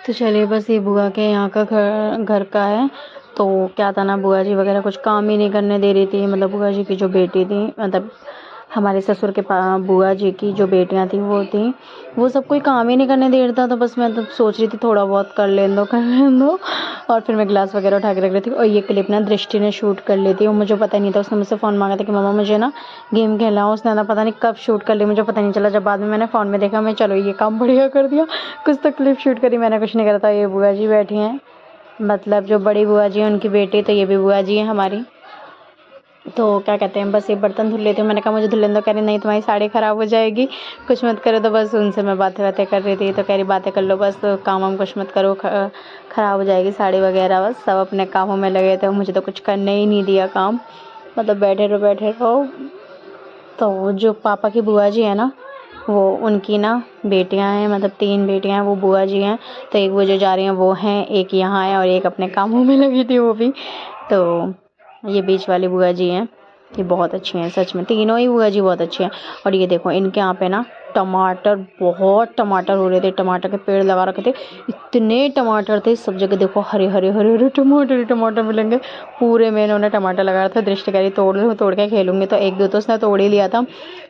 तो चलिए, बस ये बुआ के यहाँ का घर का है। तो क्या था ना, बुआ जी वगैरह कुछ काम ही नहीं करने दे रही थी। मतलब बुआ जी की जो बेटी थी, मतलब हमारे ससुर के बुआ जी की जो बेटियां थी वो सब कोई काम ही नहीं करने दे रहा था। तो बस मैं तो सोच रही थी थोड़ा बहुत कर लें दो। और फिर मैं गिलास वगैरह उठा के रख रही थी। और ये क्लिप ना दृष्टि ने शूट कर ली थी और मुझे पता नहीं था। उसने मुझसे फ़ोन मांगा था कि मम्मा मुझे ना गेम खेलना हो। उसने ना पता नहीं कब शूट कर ली, मुझे पता नहीं चला। जब बाद में मैंने फ़ोन में देखा, मैं चलो ये काम बढ़िया कर दिया, कुछ तो क्लिप शूट करी। मैंने कुछ नहीं करा था। ये बुआ जी बैठी हैं, मतलब जो बड़ी बुआ जी हैं उनकी बेटी, तो ये भी बुआ जी हैं हमारी। तो क्या कहते हैं, बस ये बर्तन धुल लेती हूँ। मैंने कहा मुझे धुलने दो। कह रही नहीं, तुम्हारी साड़ी ख़राब हो जाएगी, कुछ मत करो। तो बस उनसे मैं बातें कर रही थी। तो कह रही बातें कर लो बस, तो काम वाम कुछ मत करो, ख़राब हो जाएगी साड़ी वगैरह। बस सब अपने कामों में लगे थे, मुझे तो कुछ करने ही नहीं दिया काम, मतलब बैठे रहो। तो जो पापा की बुआ जी है ना, वो उनकी ना बेटियां हैं, मतलब 3 बेटियां हैं, वो बुआ जी हैं। तो एक वो जो जा रही हैं वो हैं, एक यहाँ है और एक अपने कामों में लगी थी वो भी। तो ये बीच वाली बुआ जी हैं, ये बहुत अच्छी हैं सच में, तीनों ही बुआ जी बहुत अच्छी हैं। और ये देखो इनके यहाँ पे ना टमाटर, बहुत टमाटर हो रहे थे। टमाटर के पेड़ लगा रखे थे, इतने टमाटर थे सब जगह। देखो हरे हरे हरे हरे टमाटर टमाटर मिलेंगे पूरे में। इन्होंने टमाटर लगाया था। दृष्टि कह रही तोड़ के खेलूंगी। तो 1-2 तो उसने तोड़ ही लिया था,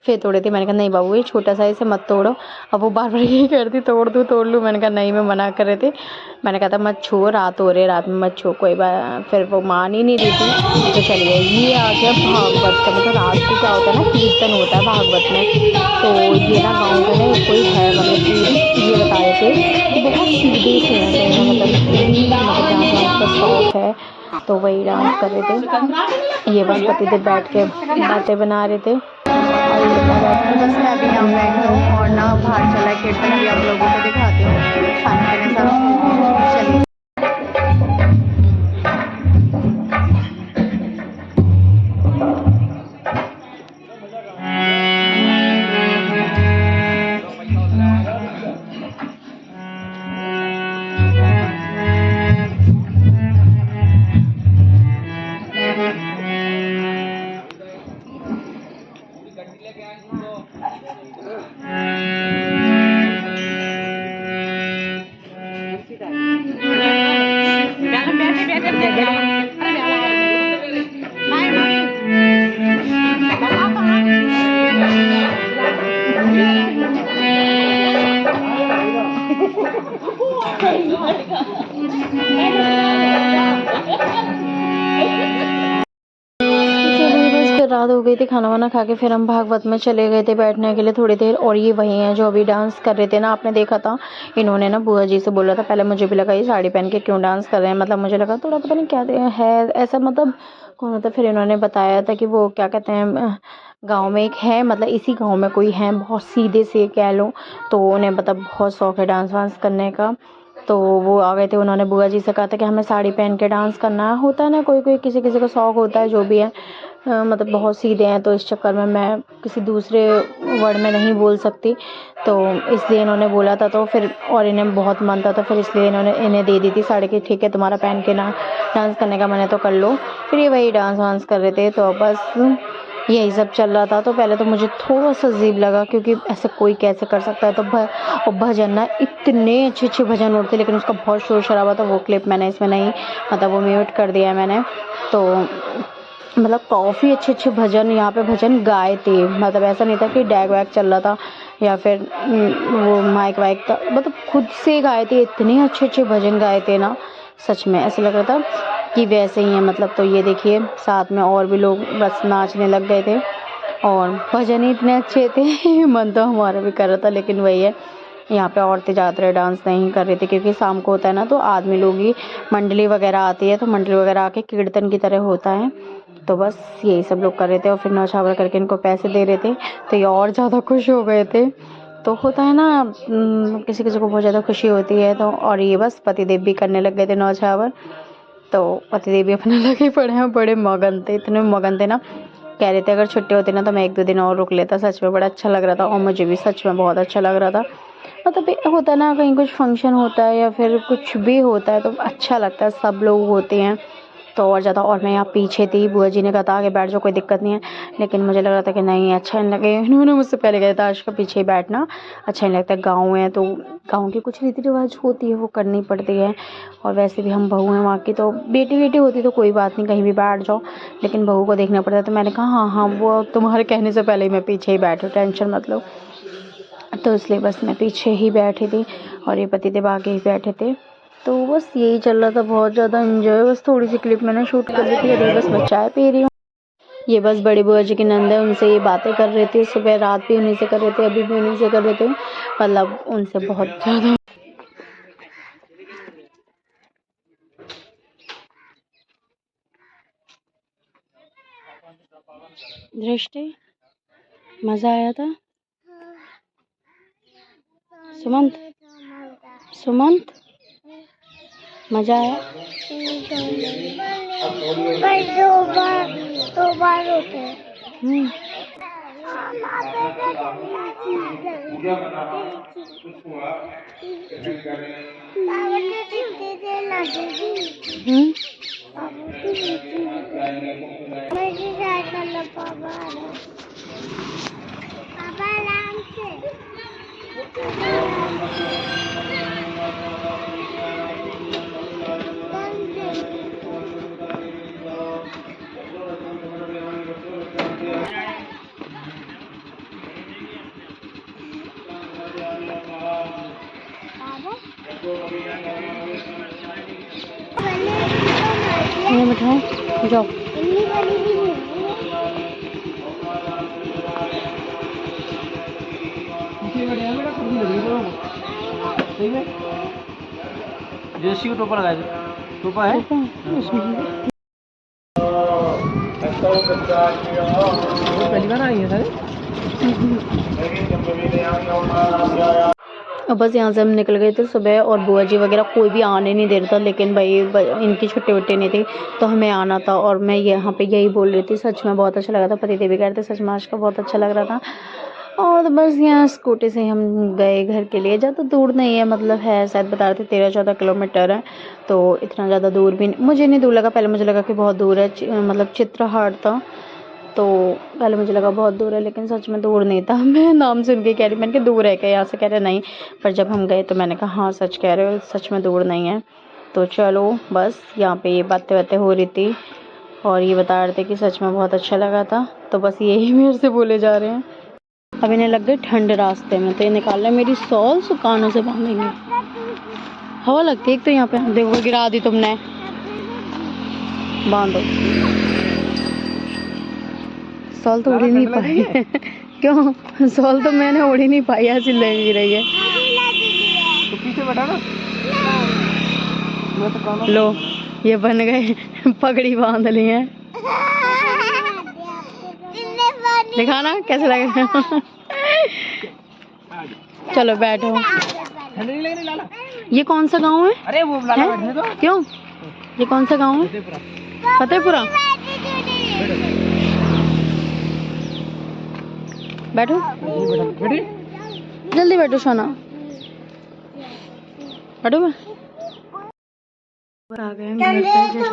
फिर तोड़े थे। मैंने कहा नहीं बाबू, ये छोटा सा, इसे मत तोड़ो। अब वो बार बार यही करती तोड़ लूँ। मैंने कहा नहीं, मैं मना कर रहे थे। मैंने कहा था मत छो, रात हो रही, रात में मत छो। कोई बात, फिर वो मान ही नहीं रही थी। तो चलिए, ये आ गया भागवत का, मतलब रात को क्या होता है ना, कीर्तन होता है भागवत में। तो ये ना गाँव में ना कोई है, मतलब कि ये बता रहे थे कि बहुत सीधे से हैं सही में, मतलब इतनी मतलब डांस वांस का शौक है। तो वही डांस कर रहे थे। ये बस पतिदेव बैठ के बातें बना रहे थे। और ये मैं बैठी हूँ, बस मैं अभी यहाँ बैठी हूँ और ना बाहर चला है कीर्तन। अभी आप लोगों को दिखाती हूँ। खाने पीने सब हो गया, चलिए। रात हो गई थी, खाना वाना खा के फिर हम भागवत में चले गए थे बैठने के लिए थोड़ी देर। और ये वही हैं जो अभी डांस कर रहे थे ना, आपने देखा था। इन्होंने ना बुआ जी से बोला था। पहले मुझे भी लगा ये साड़ी पहन के क्यों डांस कर रहे हैं, मतलब मुझे लगा थोड़ा पता नहीं क्या है ऐसा, मतलब कौन होता। फिर इन्होंने बताया था कि वो क्या कहते हैं, गाँव में एक है, मतलब इसी गाँव में कोई है, बहुत सीधे से कह लो। तो उन्हें मतलब बहुत शौक है डांस वांस करने का। तो वो आ गए थे, उन्होंने बुआ जी से कहा था कि हमें साड़ी पहन के डांस करना है। होता है ना, कोई किसी किसी का शौक़ होता है, जो भी है। मतलब बहुत सीधे हैं, तो इस चक्कर में मैं किसी दूसरे वर्ड में नहीं बोल सकती। तो इसलिए इन्होंने बोला था। तो फिर और इन्हें बहुत मन था, तो फिर इसलिए इन्होंने इन्हें दे दी थी साड़ी की। ठीक है, तुम्हारा पहन के ना डांस करने का मन है तो कर लो। फिर ये वही डांस वांस कर रहे थे। तो बस यही सब चल रहा था। तो पहले तो मुझे थोड़ा सा अजीब लगा, क्योंकि ऐसे कोई कैसे कर सकता है। तो और भजन ना इतने अच्छे भजन होते, लेकिन उसका बहुत शोर शराबा था। वो क्लिप मैंने इसमें नहीं, मतलब वो म्यूट कर दिया है मैंने। तो मतलब काफ़ी अच्छे भजन यहाँ पे भजन गाए थे। मतलब ऐसा नहीं था कि डैग वैग चल रहा था या फिर वो माइक वाइक था, मतलब खुद से गाए थे। इतने अच्छे भजन गाए थे ना, सच में ऐसा लग रहा था कि वैसे ही हैं। मतलब तो ये देखिए, साथ में और भी लोग बस नाचने लग गए थे और भजन ही इतने अच्छे थे। मन तो हमारा भी कर रहा था, लेकिन वही है, यहाँ पे औरतें ज़्यादातर डांस नहीं कर रही थी, क्योंकि शाम को होता है ना, तो आदमी लोग ही, मंडली वगैरह आती है, तो मंडली वगैरह आके कीर्तन की तरह होता है। तो बस यही सब लोग कर रहे थे और फिर नौछावर करके इनको पैसे दे रहे थे। तो ये और ज़्यादा खुश हो गए थे। तो होता है ना, किसी किसी को बहुत ज़्यादा खुशी होती है। तो और ये बस पतिदेव भी करने लग गए थे न्यौछावर। तो पतिदेव भी अपने लगे पड़े हैं, बड़े मगन थे, इतने मगन थे ना, कह रहे थे अगर छुट्टी होती ना तो मैं 1-2 दिन और रुक लेता। सच में बड़ा अच्छा लग रहा था और मुझे भी सच में बहुत अच्छा लग रहा था। मतलब होता है ना, कहीं कुछ फंक्शन होता है या फिर कुछ भी होता है तो अच्छा लगता है, सब लोग होते हैं तो और ज़्यादा। और मैं यहाँ पीछे थी, बुआ जी ने कहा था आगे बैठ जाओ, कोई दिक्कत नहीं है, लेकिन मुझे लग रहा था कि नहीं अच्छा नहीं लगे। इन्होंने मुझसे पहले कहा था आज का पीछे ही बैठना, अच्छा नहीं लगता। गाँव है तो गाँव की कुछ रीति रिवाज होती है, वो करनी पड़ती है। और वैसे भी हम बहू हैं वहाँ की, तो बेटी बेटी होती तो कोई बात नहीं, कहीं भी बैठ जाओ, लेकिन बहू को देखना पड़ता है। तो मैंने कहा हाँ हाँ, वो तुम्हारे कहने से पहले ही मैं पीछे ही बैठी, टेंशन मत लो। तो इसलिए बस मैं पीछे ही बैठी थी और ये पतिदेव आगे ही बैठे थे। तो बस यही चल रहा था, बहुत ज़्यादा एंजॉय। बस थोड़ी सी क्लिप मैंने शूट कर ली थी। अभी बस मैं चाय पी रही हूँ। ये बस बड़ी बुआ जी की नंद है, उनसे ये बातें कर रही थी। सुबह रात भी उन्हीं से कर रहे थे, अभी भी उन्हीं से कर रहे थे, मतलब उनसे बहुत ज़्यादा। दृष्टि, मज़ा आया था? सुमंत, सुमंत, मज़ा आया? दो बार होते हैं। ये मिठाई जाओ। जैसी को टोपा लगाए, टोपा है पहली बार आई है सर। अब बस यहाँ से हम निकल गए थे सुबह, और बुआ जी वगैरह कोई भी आने नहीं दे रहा था, लेकिन भाई इनकी छुट्टी वुट्टी नहीं थी तो हमें आना था। और मैं यहाँ पे यही बोल रही थी, सच में बहुत अच्छा लगा था। पतिदेव भी कह रहे थे सच में आज का बहुत अच्छा लग रहा था। और बस यहाँ स्कूटी से हम गए घर के लिए। ज़्यादा दूर नहीं है, मतलब है शायद बता रहे थे 13-14 किलोमीटर है, तो इतना ज़्यादा दूर भी मुझे नहीं दूर लगा। पहले मुझे लगा कि बहुत दूर है, मतलब चित्रहाट था, तो पहले मुझे लगा बहुत दूर है, लेकिन सच में दूर नहीं था। मैं नाम सुन के कह रही, मैंने कहा दूर है क्या यहाँ से? कह रहे नहीं। पर जब हम गए तो मैंने कहा हाँ सच कह रहे हो, सच में दूर नहीं है। तो चलो बस यहाँ पे ये बातें हो रही थी और ये बता रहे थे कि सच में बहुत अच्छा लगा था। तो बस यही मेरे से बोले जा रहे हैं। अब इन्हें लग गई ठंड रास्ते में, तो ये निकाल रहे मेरी सॉल सुकानों से बांधेंगे। हवा लगती है एक तो यहाँ पे, देखो गिरा दी तुमने। बांधो, सॉल तो उड़ी नहीं पाई। क्यों? सॉल तो मैंने उड़ी नहीं पाई, ऐसी लगी रही है। तो पीछे बैठा ना, मैं तो लो ये बन गए, पगड़ी बांध ली है। दिखाना कैसे लग रहे हो। चलो बैठो। ये कौन सा गांव है? अरे वो लाला बैठने दो। क्यों? ये कौन सा गांव है? फतेहपुरा। बैठो, जल्दी बैठो सोना, बैठो। आ गए हैं घर पे, जस्ट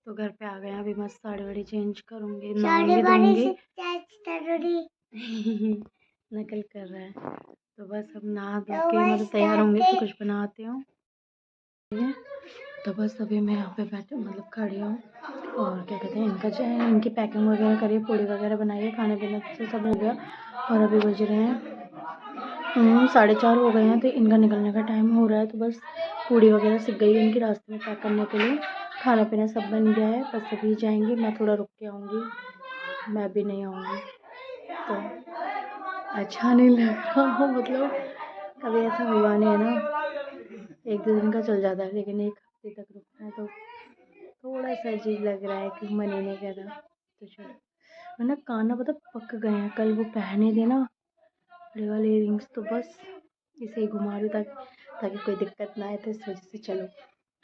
तो घर पे आ गए हैं। अभी मस्त साड़ी वाड़ी चेंज करूंगी, नहाऊंगी धोऊंगी। नकल कर रहा है। तो बस अब नहा धो के मतलब तैयार होंगे तो कुछ बनाते हो। तो बस अभी मैं यहाँ पे बैठे मतलब खड़ी हूँ, और क्या कहते हैं इनकी पैकिंग वगैरह करी, पूड़ी वगैरह बनाई, खाने पीने से सब हो गया। और अभी बज रहे हैं 4:30 हो गए हैं, तो इनका निकलने का टाइम हो रहा है। तो बस पूड़ी वगैरह सीख गई इनकी, रास्ते में पैक करने के लिए खाना पीना सब बन गया है। बस अभी जाएंगे, मैं थोड़ा रुक के आऊँगी, मैं भी नहीं आऊँगी। तो अच्छा नहीं लग रहा, मतलब कभी ऐसा हुआ नहीं है ना, 1-2 दिन का चल जाता है, लेकिन 1 हफ्ते तक रुकना है तो थोड़ा सा अजीब लग रहा है कि मन ही नहीं कर रहा। तो चलो ना कान ना पता पक गए हैं, कल वो पहने थे ना बड़े वाले इयररिंग्स, तो बस इसे ही घुमा रही ताकि ताकि कोई दिक्कत ना आए, तो इस वजह से। चलो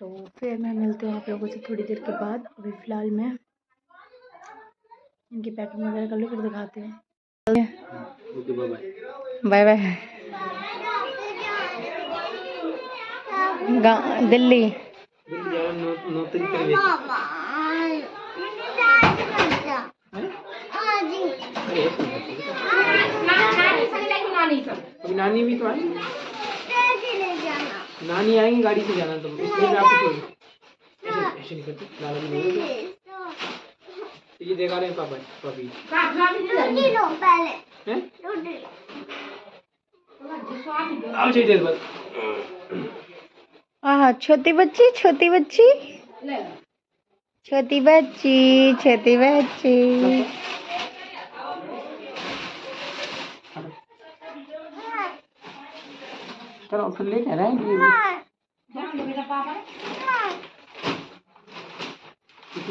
तो फिर मैं मिलती हूँ आप लोगों से थोड़ी देर के बाद। अभी फ़िलहाल मैं इनकी पैकिंग वगैरह कर लूँ, फिर दिखाती हूँ। Bye bye. दिल्ली। अभी नानी भी तो आई, नानी आएंगी गाड़ी से जाना, तुम इसलिए मैं आपको ऐसे ऐसे नहीं करते, लाला भी नहीं होते। ये देखा रहे हैं पापा पापी हैं, आओ चाहिए देर बाद। हाँ, छोटी बच्ची, छोटी बच्ची, छोटी बच्ची, छोटी बच्ची। चलो फिर ले कह रहे हैं कि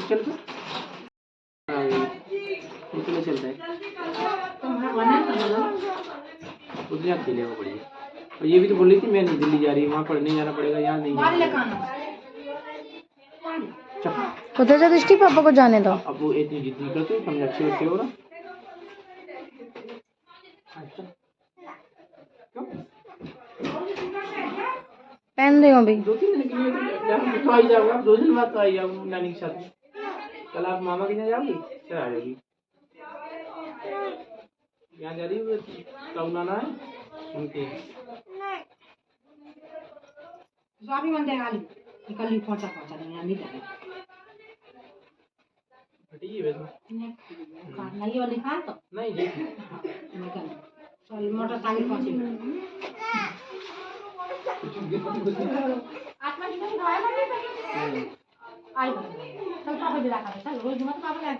चल पे चलता है, उतने अकेले वो बढ़िया। और ये भी तो बोल रही थी मैं नहीं दिल्ली जा रही, वहाँ पढ़ने जाना पड़ेगा, यहाँ नहीं उधर जा दृष्टि, पापा को जाने दो। अब वो इतनी जिद नहीं करते, समझ अच्छे बच्चे हो ना। पहन दे अभी। 2-3 दिन के लिए तो आई जाऊंगा, 2 दिन बाद तो आई जाऊंगा नानी के साथ। कल आप मामा के यहाँ जाओगी, फिर आ जाएगी। यहाँ जा रही है ताऊ नाना है उनके। स्वामी मंदिर आली निकली पहुंचा नहीं आनी जाने ठीक है वैसे नहीं वाली खा तो नहीं जी निकल चल मोटरसाइकिल पहुंची आत्मा जी नहीं खाया नहीं आई चल पापा दिला कर चल रोज मत पापा ले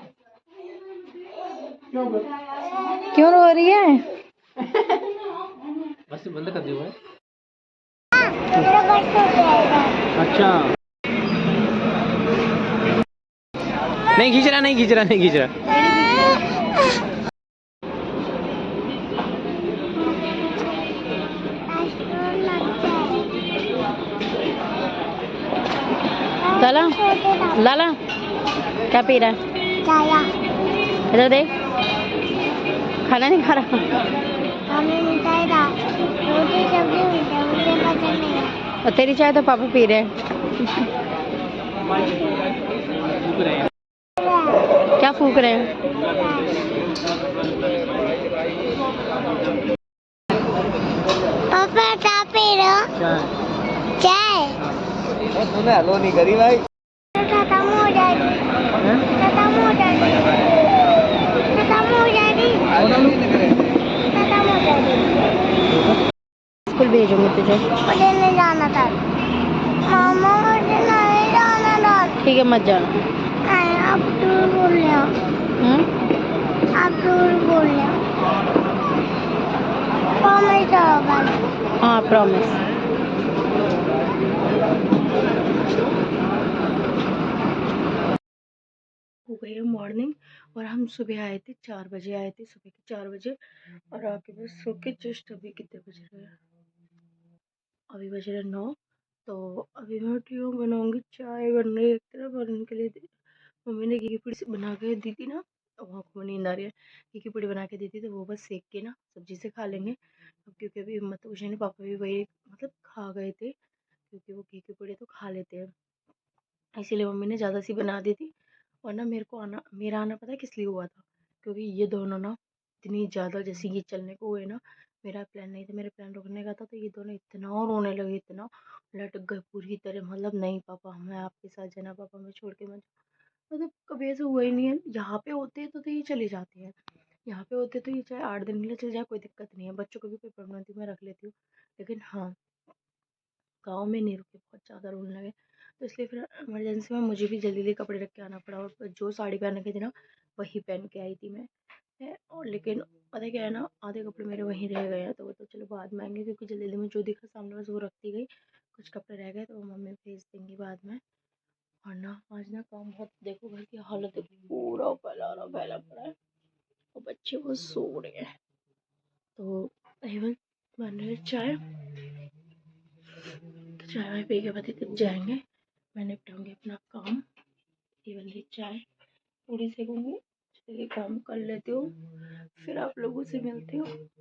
क्यों रो रही है? बस बंद कर दिया है। अच्छा नहीं खींच रहा, नहीं खींच रहा, नहीं खींच रहा। लाला, लाला क्या पी रहा है? इधर देख, खाना नहीं खा रहा। और तेरी चाय तो पापा पी रहे हैं। क्या फूक रहे हैं? पापा क्या पी रहे हो? चाय। तूने हेलो नहीं करी भाई, खत्म हो जाएगी, खत्म हो जाएगी, खत्म हो जाएगी, खत्म हो जाएगी। स्कूल भेजूंगी तुझे। मुझे नहीं जाना था मामा, मुझे नहीं जाना था। ठीक है, मत जाना। नहीं, आप दूर बोल रहे हो, आप दूर बोल रहे हो। प्रॉमिस होगा। हाँ प्रॉमिस। हो गई है मॉर्निंग, और हम सुबह आए थे 4 बजे, आए थे सुबह के 4 बजे, और आके बस सो के जस्ट अभी कितने बज रहे हैं? अभी बज रहे 9। तो अभी मैं उठी हूँ, बनाऊंगी चाय, बनने एक तरफ और उनके लिए मम्मी ने घी की पूड़ी बना के दी थी ना, वहाँ को नींद आ रही है। घी की पूड़ी बना के दी थी, तो वो बस सेक के ना सब्जी से खा लेंगे। अब क्योंकि अभी हिम्मत तो कुछ नहीं, पापा भी वही मतलब खा गए थे, क्योंकि वो घी की पूड़ी तो खा लेते हैं, इसीलिए मम्मी ने ज़्यादा सी बना दी थी। और ना मेरा आना पता है किस लिए हुआ था? क्योंकि ये दोनों ना इतनी ज़्यादा, जैसे ये चलने को हुए ना, मेरा प्लान नहीं था, मेरे प्लान रुकने का था, तो ये दोनों इतना रोने लगे, इतना लटक गए पूरी तरह, मतलब नहीं पापा मैं आपके साथ जाना, पापा मैं छोड़ के मत। मतलब कभी ऐसा हुआ ही नहीं है। यहाँ पे होते हैं तो ये चली जाती है, यहाँ पे होते तो ये चाहे 8 दिन के लिए चल जाए, कोई दिक्कत नहीं है, बच्चों को भी कोई प्रॉब्लम नहीं थी, मैं रख लेती हूँ। लेकिन हाँ, गाँव में नहीं रुके, बहुत ज़्यादा रोने लगे, तो इसलिए फिर इमरजेंसी में मुझे भी जल्दी जल्दी कपड़े रख के आना पड़ा, और जो साड़ी पहन के थी ना वही पहन के आई थी मैं। और लेकिन पता क्या है ना, आधे कपड़े मेरे वहीं रह गए हैं, तो वो तो चलो बाद में आएंगे, क्योंकि जल्दी जल्दी में जो दिखा सामने बस वो रखती गई। कुछ कपड़े रह गए तो वो मम्मी भेज देंगी बाद में। और ना आज ना काम बहुत, देखो घर की हालत देखो, पूरा फैला पड़ा है। और बच्चे वो सो रहे हैं। तो अहमद बन रहे चाय, तो चाय वाय पी के पति तक जाएंगे। मैं निपटाऊंगी अपना काम। ये बन रही चाय, पूरी सेकूंगी, चलिए काम कर लेती हूँ, फिर आप लोगों से मिलती हूँ।